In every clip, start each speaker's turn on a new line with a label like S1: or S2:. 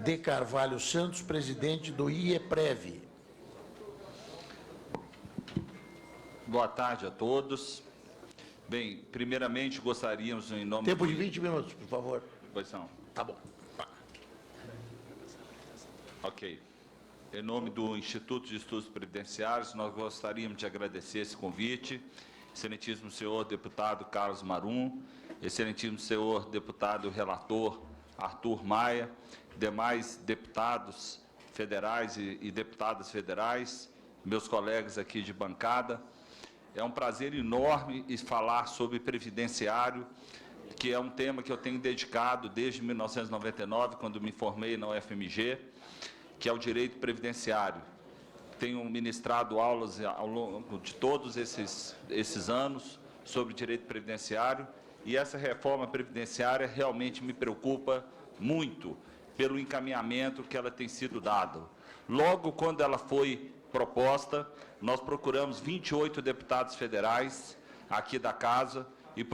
S1: de Carvalho Santos, presidente do IEPREV.
S2: Boa tarde a todos. Bem, primeiramente gostaríamos, em nome
S1: Tempo de 20 minutos, por favor.
S2: Pois não.
S1: Tá bom.
S2: Ok. Em nome do Instituto de Estudos Previdenciários, nós gostaríamos de agradecer esse convite. Excelentíssimo senhor deputado Carlos Marum, excelentíssimo senhor deputado relator Arthur Maia, demais deputados federais e deputadas federais, meus colegas aqui de bancada. É um prazer enorme falar sobre previdenciário, que é um tema que eu tenho dedicado desde 1999, quando me formei na UFMG, que é o direito previdenciário. Tenho ministrado aulas ao longo de todos esses anos sobre direito previdenciário, e essa reforma previdenciária realmente me preocupa muito pelo encaminhamento que ela tem sido dada. Logo quando ela foi proposta, nós procuramos 28 deputados federais aqui da Casa e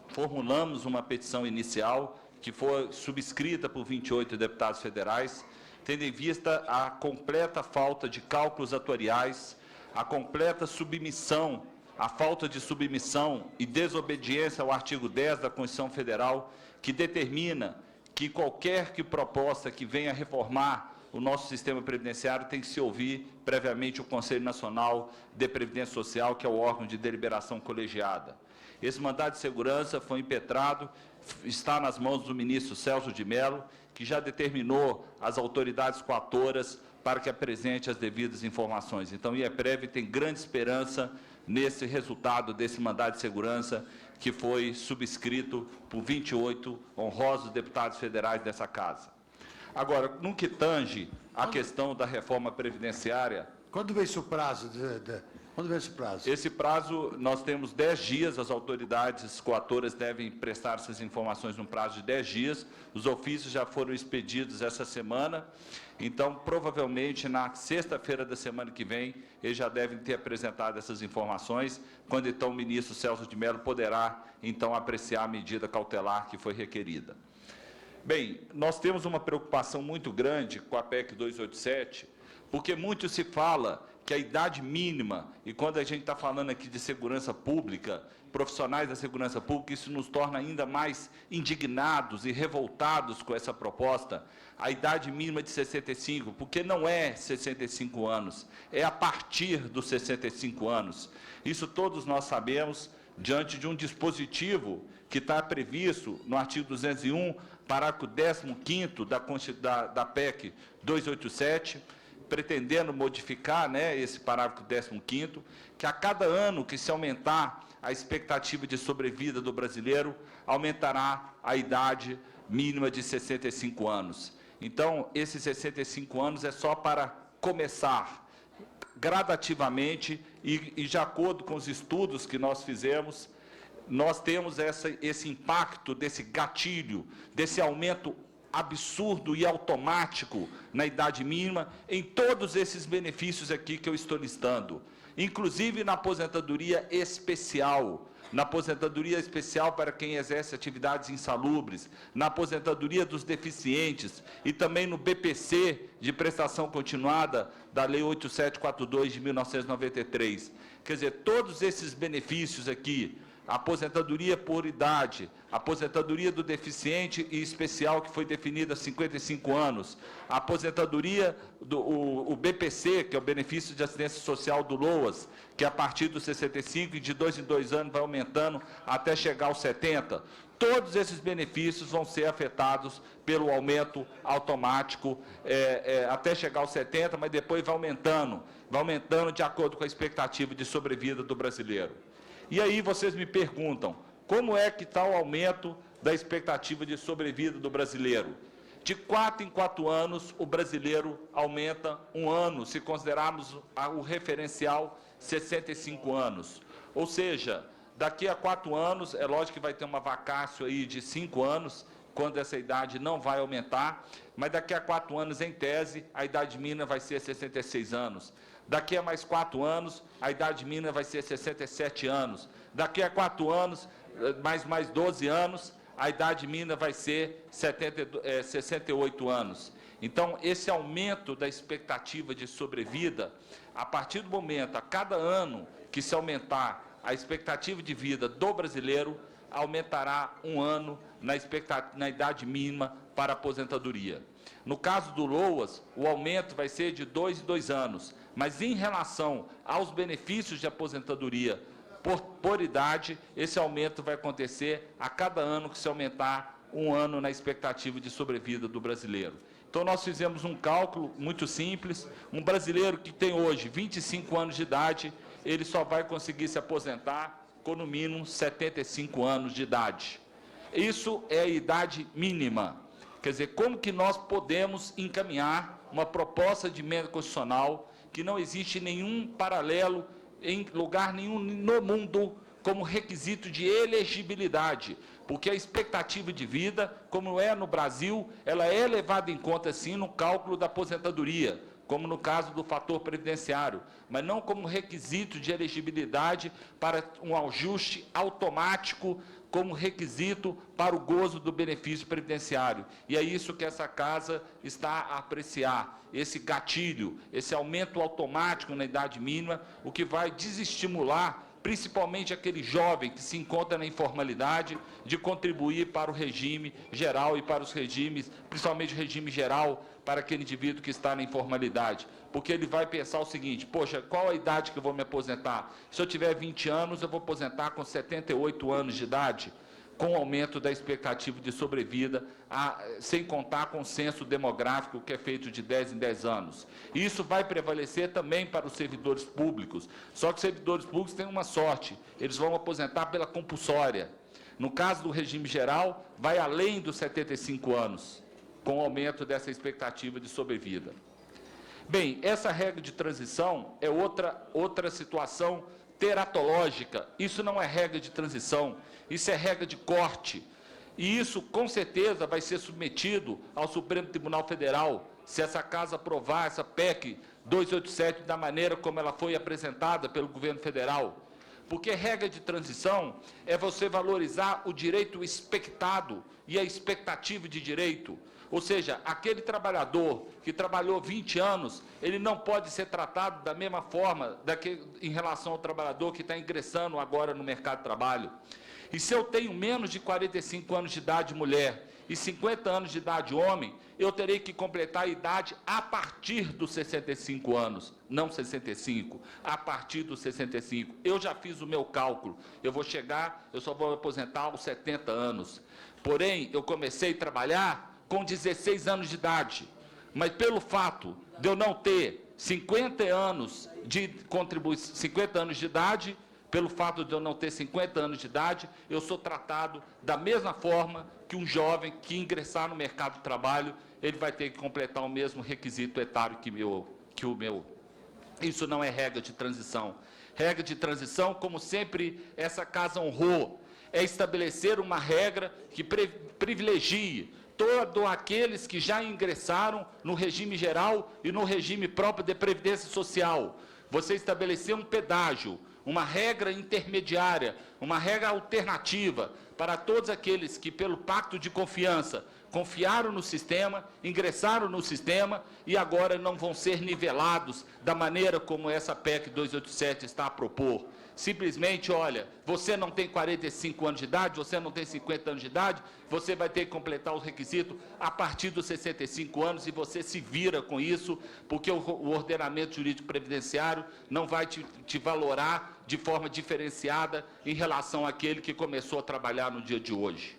S2: formulamos uma petição inicial que foi subscrita por 28 deputados federais, tendo em vista a completa falta de cálculos atuariais, a completa submissão, a falta de submissão e desobediência ao artigo 10 da Constituição Federal, que determina que qualquer proposta que venha reformar o nosso sistema previdenciário tem que se ouvir previamente o Conselho Nacional de Previdência Social, que é o órgão de deliberação colegiada. Esse mandado de segurança foi impetrado, está nas mãos do ministro Celso de Mello, que já determinou as autoridades coatoras para que apresente as devidas informações. Então, o IEPREV tem grande esperança nesse resultado desse mandado de segurança que foi subscrito por 28 honrosos deputados federais dessa Casa. Agora, no que tange a questão da reforma previdenciária...
S1: Quando vence o prazo? Quando vence o prazo?
S2: Esse prazo, nós temos 10 dias, as autoridades coatoras devem prestar essas informações no prazo de 10 dias, os ofícios já foram expedidos essa semana, então, provavelmente, na sexta-feira da semana que vem, eles já devem ter apresentado essas informações, quando, então, o ministro Celso de Mello poderá, então, apreciar a medida cautelar que foi requerida. Bem, nós temos uma preocupação muito grande com a PEC 287, porque muito se fala que a idade mínima, e quando a gente está falando aqui de segurança pública, profissionais da segurança pública, isso nos torna ainda mais indignados e revoltados com essa proposta, a idade mínima de 65, porque não é 65 anos, é a partir dos 65 anos. Isso todos nós sabemos, diante de um dispositivo que está previsto no artigo 201, parágrafo 15º da PEC 287, pretendendo modificar, esse parágrafo 15º, que a cada ano que se aumentar a expectativa de sobrevida do brasileiro, aumentará a idade mínima de 65 anos. Então, esses 65 anos é só para começar gradativamente e de acordo com os estudos que nós fizemos, nós temos esse impacto desse gatilho, desse aumento absurdo e automático na idade mínima, em todos esses benefícios aqui que eu estou listando, inclusive na aposentadoria especial para quem exerce atividades insalubres, na aposentadoria dos deficientes e também no BPC de prestação continuada da Lei 8742 de 1993. Quer dizer, todos esses benefícios aqui, a aposentadoria por idade, a aposentadoria do deficiente e especial, que foi definida a 55 anos, a aposentadoria o BPC, que é o Benefício de Assistência Social do LOAS, que é a partir dos 65 e de 2 em 2 anos vai aumentando até chegar aos 70. Todos esses benefícios vão ser afetados pelo aumento automático até chegar aos 70, mas depois vai aumentando de acordo com a expectativa de sobrevida do brasileiro. E aí vocês me perguntam, como é que está o aumento da expectativa de sobrevida do brasileiro? De 4 em 4 anos, o brasileiro aumenta um ano, se considerarmos o referencial 65 anos. Ou seja, daqui a 4 anos, é lógico que vai ter uma vacácio aí de 5 anos, quando essa idade não vai aumentar, mas daqui a 4 anos, em tese, a idade mínima vai ser 66 anos. Daqui a mais 4 anos, a idade mínima vai ser 67 anos. Daqui a 4 anos, mais 12 anos, a idade mínima vai ser 68 anos. Então, esse aumento da expectativa de sobrevida, a partir do momento, a cada ano que se aumentar a expectativa de vida do brasileiro, aumentará um ano na idade mínima para a aposentadoria. No caso do LOAS, o aumento vai ser de 2 em 2 anos, mas em relação aos benefícios de aposentadoria por idade, esse aumento vai acontecer a cada ano que se aumentar um ano na expectativa de sobrevida do brasileiro. Então, nós fizemos um cálculo muito simples. Um brasileiro que tem hoje 25 anos de idade, ele só vai conseguir se aposentar com, no mínimo, 75 anos de idade. Isso é a idade mínima. Quer dizer, como que nós podemos encaminhar uma proposta de emenda constitucional que não existe nenhum paralelo em lugar nenhum no mundo como requisito de elegibilidade, porque a expectativa de vida, como é no Brasil, ela é levada em conta, sim, no cálculo da aposentadoria, como no caso do fator previdenciário, mas não como requisito de elegibilidade para um ajuste automático, como requisito para o gozo do benefício previdenciário. E é isso que essa Casa está a apreciar, esse gatilho, esse aumento automático na idade mínima, o que vai desestimular principalmente aquele jovem que se encontra na informalidade, de contribuir para o regime geral e para os regimes, principalmente o regime geral, para aquele indivíduo que está na informalidade. Porque ele vai pensar o seguinte: poxa, qual a idade que eu vou me aposentar? Se eu tiver 20 anos, eu vou aposentar com 78 anos de idade, com o aumento da expectativa de sobrevida, sem contar com o censo demográfico que é feito de 10 em 10 anos. Isso vai prevalecer também para os servidores públicos, só que os servidores públicos têm uma sorte, eles vão aposentar pela compulsória. No caso do regime geral, vai além dos 75 anos, com o aumento dessa expectativa de sobrevida. Bem, essa regra de transição é outra situação teratológica. Isso não é regra de transição, isso é regra de corte. E isso, com certeza, vai ser submetido ao Supremo Tribunal Federal, se essa Casa aprovar essa PEC 287 da maneira como ela foi apresentada pelo governo federal. Porque regra de transição é você valorizar o direito expectado e a expectativa de direito. Ou seja, aquele trabalhador que trabalhou 20 anos, ele não pode ser tratado da mesma forma em relação ao trabalhador que está ingressando agora no mercado de trabalho. E se eu tenho menos de 45 anos de idade mulher e 50 anos de idade homem, eu terei que completar a idade a partir dos 65 anos, não 65, a partir dos 65. Eu já fiz o meu cálculo, eu só vou me aposentar aos 70 anos. Porém, eu comecei a trabalhar com 16 anos de idade, mas pelo fato de eu não ter 50 anos de contribuição, 50 anos de idade, pelo fato de eu não ter 50 anos de idade, eu sou tratado da mesma forma que um jovem que ingressar no mercado de trabalho, ele vai ter que completar o mesmo requisito etário que o meu. Isso não é regra de transição. Regra de transição, como sempre essa Casa honrou, é estabelecer uma regra que privilegie todos aqueles que já ingressaram no regime geral e no regime próprio de previdência social. Você estabeleceu um pedágio, uma regra intermediária, uma regra alternativa para todos aqueles que, pelo pacto de confiança, confiaram no sistema, ingressaram no sistema e agora não vão ser nivelados da maneira como essa PEC 287 está a propor. Simplesmente, olha, você não tem 45 anos de idade, você não tem 50 anos de idade, você vai ter que completar os requisitos a partir dos 65 anos e você se vira com isso, porque o ordenamento jurídico previdenciário não vai te valorar de forma diferenciada em relação àquele que começou a trabalhar no dia de hoje.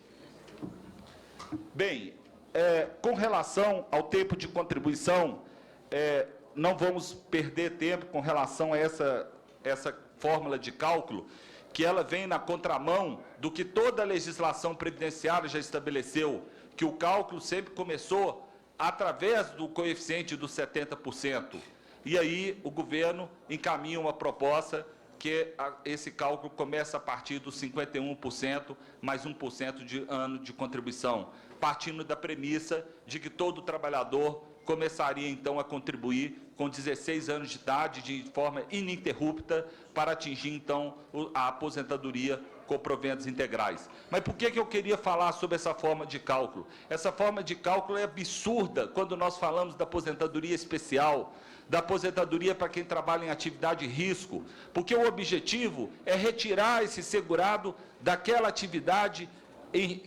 S2: Bem, com relação ao tempo de contribuição, não vamos perder tempo com relação a essa fórmula de cálculo, que ela vem na contramão do que toda a legislação previdenciária já estabeleceu, que o cálculo sempre começou através do coeficiente dos 70%. E aí o governo encaminha uma proposta que esse cálculo começa a partir dos 51%, mais 1% de ano de contribuição, partindo da premissa de que todo trabalhador começaria, então, a contribuir com 16 anos de idade, de forma ininterrupta, para atingir, então, a aposentadoria com proventos integrais. Mas por que eu queria falar sobre essa forma de cálculo? Essa forma de cálculo é absurda quando nós falamos da aposentadoria especial, da aposentadoria para quem trabalha em atividade de risco, porque o objetivo é retirar esse segurado daquela atividade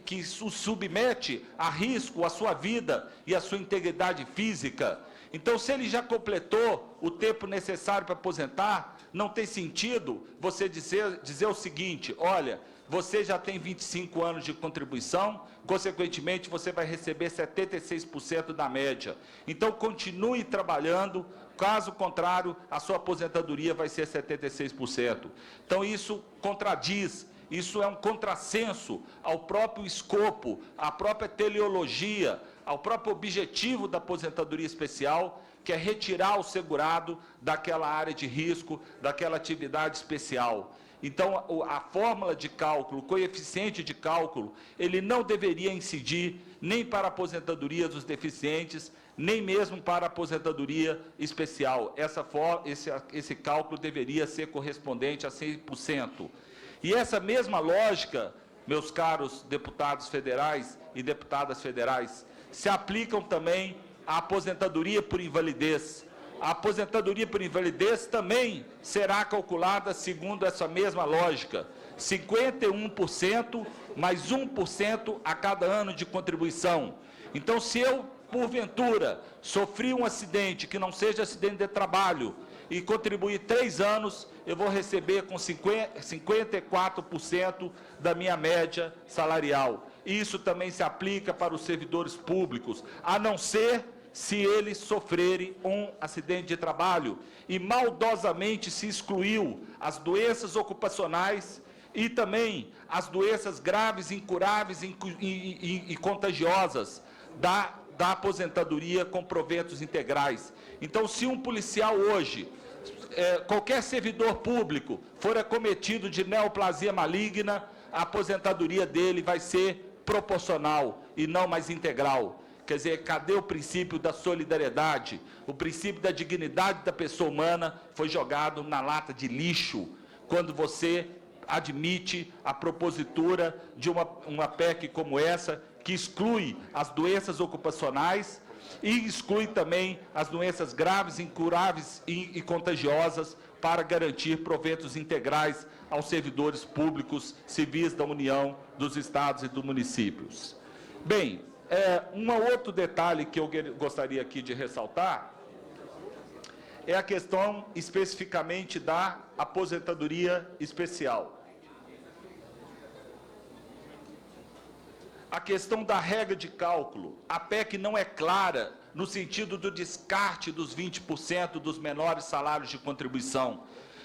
S2: que o submete a risco a sua vida e a sua integridade física. Então, se ele já completou o tempo necessário para aposentar, não tem sentido você dizer o seguinte: olha, você já tem 25 anos de contribuição, consequentemente, você vai receber 76% da média. Então, continue trabalhando, caso contrário, a sua aposentadoria vai ser 76%. Então, isso contradiz. Isso é um contrassenso ao próprio escopo, à própria teleologia, ao próprio objetivo da aposentadoria especial, que é retirar o segurado daquela área de risco, daquela atividade especial. Então, a fórmula de cálculo, o coeficiente de cálculo, ele não deveria incidir nem para a aposentadoria dos deficientes, nem mesmo para a aposentadoria especial. Esse cálculo deveria ser correspondente a 100%. E essa mesma lógica, meus caros deputados federais e deputadas federais, se aplicam também à aposentadoria por invalidez. A aposentadoria por invalidez também será calculada segundo essa mesma lógica, 51% mais 1% a cada ano de contribuição. Então, se eu, porventura, sofri um acidente que não seja acidente de trabalho e contribuir 3 anos, eu vou receber com 54% da minha média salarial. Isso também se aplica para os servidores públicos, a não ser se eles sofrerem um acidente de trabalho e maldosamente se excluiu as doenças ocupacionais e também as doenças graves, incuráveis e contagiosas da aposentadoria com proventos integrais. Então, se um policial hoje, qualquer servidor público, for acometido de neoplasia maligna, a aposentadoria dele vai ser proporcional e não mais integral. Quer dizer, cadê o princípio da solidariedade? O princípio da dignidade da pessoa humana foi jogado na lata de lixo, quando você admite a propositura de uma PEC como essa, que exclui as doenças ocupacionais e exclui também as doenças graves, incuráveis e contagiosas para garantir proventos integrais aos servidores públicos civis da União, dos estados e dos municípios. Bem, um outro detalhe que eu gostaria aqui de ressaltar é a questão especificamente da aposentadoria especial. A questão da regra de cálculo, a PEC não é clara no sentido do descarte dos 20% dos menores salários de contribuição.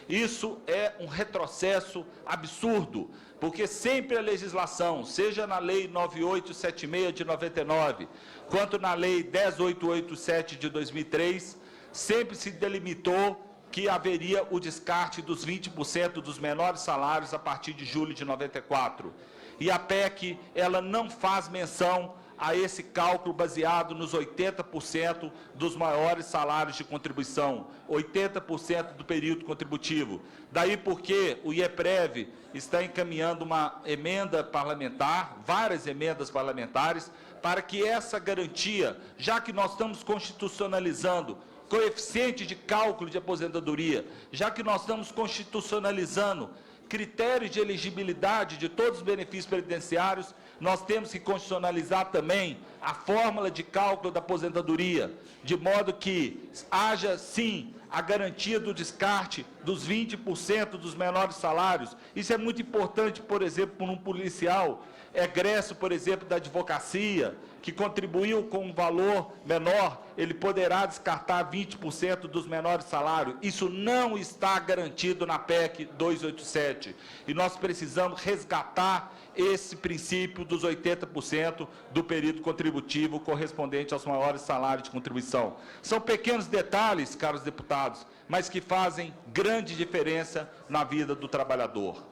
S2: Isso é um retrocesso absurdo, porque sempre a legislação, seja na Lei 9876 de 99, quanto na Lei 10887 de 2003, sempre se delimitou que haveria o descarte dos 20% dos menores salários a partir de julho de 94. E a PEC, ela não faz menção a esse cálculo baseado nos 80% dos maiores salários de contribuição, 80% do período contributivo. Daí porque o IEPREV está encaminhando uma emenda parlamentar, várias emendas parlamentares, para que essa garantia, já que nós estamos constitucionalizando coeficiente de cálculo de aposentadoria, já que nós estamos constitucionalizando critérios de elegibilidade de todos os benefícios previdenciários, nós temos que constitucionalizar também a fórmula de cálculo da aposentadoria, de modo que haja, sim, a garantia do descarte dos 20% dos menores salários. Isso é muito importante, por exemplo, para um policial egresso, por exemplo, da advocacia, que contribuiu com um valor menor, ele poderá descartar 20% dos menores salários. Isso não está garantido na PEC 287. E nós precisamos resgatar esse princípio dos 80% do período contributivo correspondente aos maiores salários de contribuição. São pequenos detalhes, caros deputados, mas que fazem grande diferença na vida do trabalhador.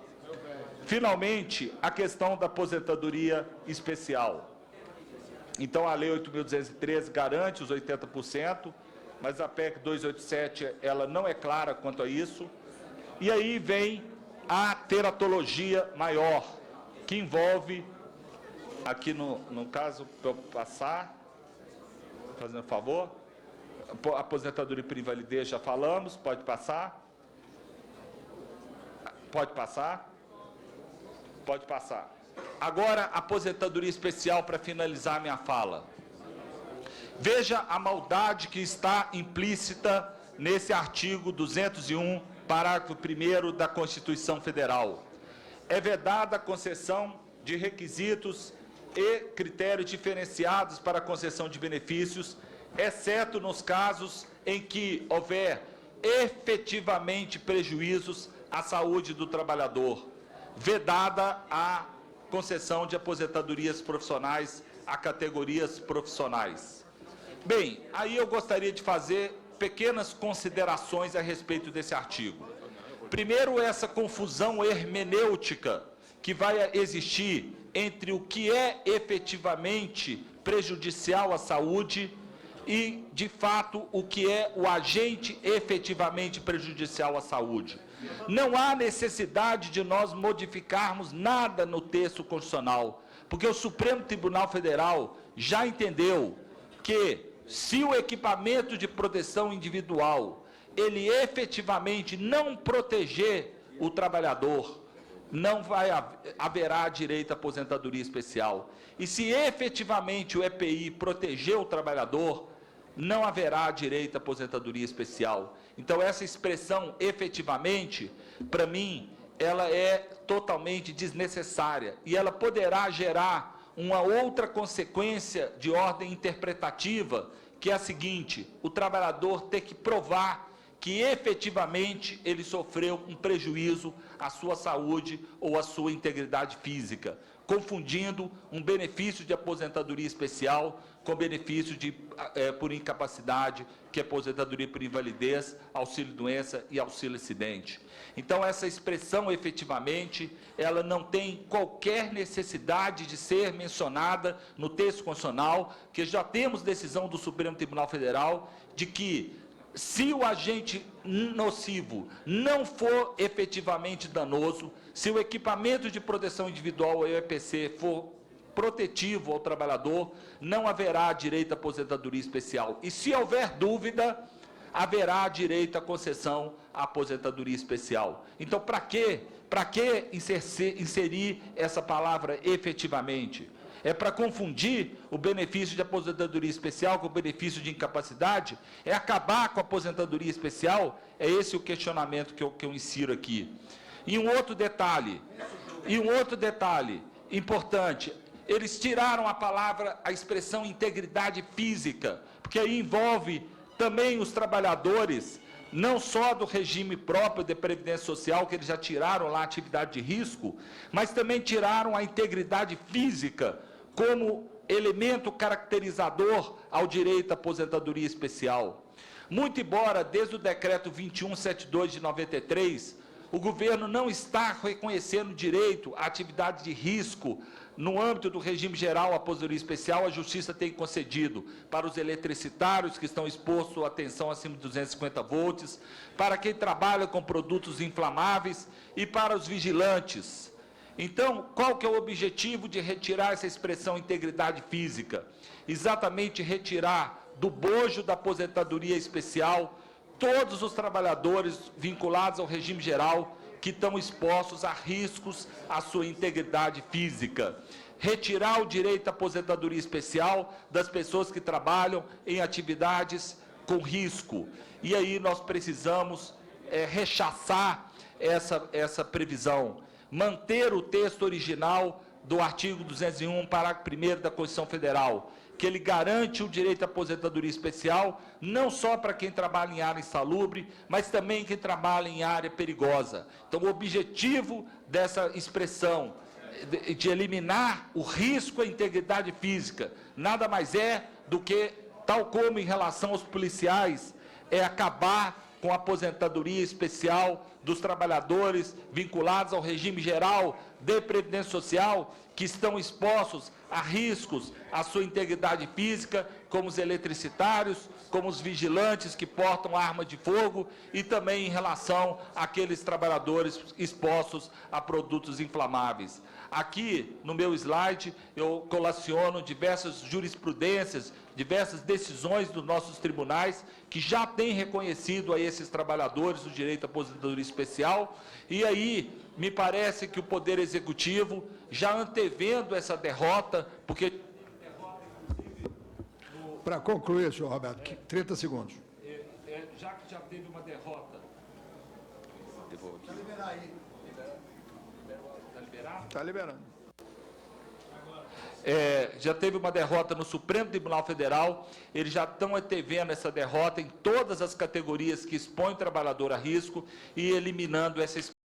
S2: Finalmente, a questão da aposentadoria especial. Então, a Lei 8.213 garante os 80%, mas a PEC 287, ela não é clara quanto a isso. E aí vem a teratologia maior, que envolve, aqui no caso, para eu passar, fazendo favor, aposentadoria por invalidez já falamos, pode passar. Pode passar. Pode passar. Agora, aposentadoria especial para finalizar minha fala. Veja a maldade que está implícita nesse artigo 201, parágrafo 1º da Constituição Federal. É vedada a concessão de requisitos e critérios diferenciados para a concessão de benefícios, exceto nos casos em que houver efetivamente prejuízos à saúde do trabalhador, vedada a concessão de aposentadorias profissionais a categorias profissionais. Bem, aí eu gostaria de fazer pequenas considerações a respeito desse artigo. Primeiro, essa confusão hermenêutica que vai existir entre o que é efetivamente prejudicial à saúde e, de fato, o que é o agente efetivamente prejudicial à saúde. Não há necessidade de nós modificarmos nada no texto constitucional, porque o Supremo Tribunal Federal já entendeu que, se o equipamento de proteção individual, ele efetivamente não proteger o trabalhador, não haverá direito à aposentadoria especial. E se efetivamente o EPI proteger o trabalhador, não haverá direito à aposentadoria especial. Então, essa expressão efetivamente, para mim, ela é totalmente desnecessária e ela poderá gerar uma outra consequência de ordem interpretativa, que é a seguinte: o trabalhador ter que provar que efetivamente ele sofreu um prejuízo à sua saúde ou à sua integridade física, confundindo um benefício de aposentadoria especial com benefício por incapacidade, que é aposentadoria por invalidez, auxílio-doença e auxílio-acidente. Então, essa expressão, efetivamente, ela não tem qualquer necessidade de ser mencionada no texto constitucional, que já temos decisão do Supremo Tribunal Federal de que, se o agente nocivo não for efetivamente danoso, se o equipamento de proteção individual, o EPC, for protetivo ao trabalhador, não haverá direito à aposentadoria especial. E se houver dúvida, haverá direito à concessão à aposentadoria especial. Então, para que inserir essa palavra efetivamente? É para confundir o benefício de aposentadoria especial com o benefício de incapacidade? É acabar com a aposentadoria especial? É esse o questionamento que eu insiro aqui. E um outro detalhe importante: eles tiraram a expressão integridade física, porque aí envolve também os trabalhadores, não só do regime próprio de previdência social, que eles já tiraram lá a atividade de risco, mas também tiraram a integridade física como elemento caracterizador ao direito à aposentadoria especial. Muito embora, desde o decreto 2172 de 93, o governo não está reconhecendo direito à atividade de risco no âmbito do regime geral à aposentadoria especial, a Justiça tem concedido para os eletricitários que estão expostos à tensão acima de 250 volts, para quem trabalha com produtos inflamáveis e para os vigilantes. Então, qual que é o objetivo de retirar essa expressão integridade física? Exatamente retirar do bojo da aposentadoria especial todos os trabalhadores vinculados ao regime geral que estão expostos a riscos à sua integridade física. Retirar o direito à aposentadoria especial das pessoas que trabalham em atividades com risco. E aí nós precisamos rechaçar essa previsão. Manter o texto original do artigo 201, parágrafo 1º da Constituição Federal, que ele garante o direito à aposentadoria especial, não só para quem trabalha em área insalubre, mas também quem trabalha em área perigosa. Então, o objetivo dessa expressão de eliminar o risco à integridade física, nada mais é do que, tal como em relação aos policiais, é acabar com a aposentadoria especial dos trabalhadores vinculados ao regime geral de previdência social, que estão expostos a riscos à sua integridade física, como os eletricitários, como os vigilantes que portam arma de fogo e também em relação àqueles trabalhadores expostos a produtos inflamáveis. Aqui, no meu slide, eu colaciono diversas jurisprudências, diversas decisões dos nossos tribunais que já têm reconhecido a esses trabalhadores o direito à aposentadoria especial, e aí me parece que o Poder Executivo, já antevendo essa derrota, porque...
S3: Para concluir, senhor Roberto, 30 segundos.
S2: Já que já teve uma derrota...
S3: Está liberado aí.
S2: Está liberado?
S3: Está liberando.
S2: Já teve uma derrota no Supremo Tribunal Federal, eles já estão antevendo essa derrota em todas as categorias que expõem o trabalhador a risco e eliminando essa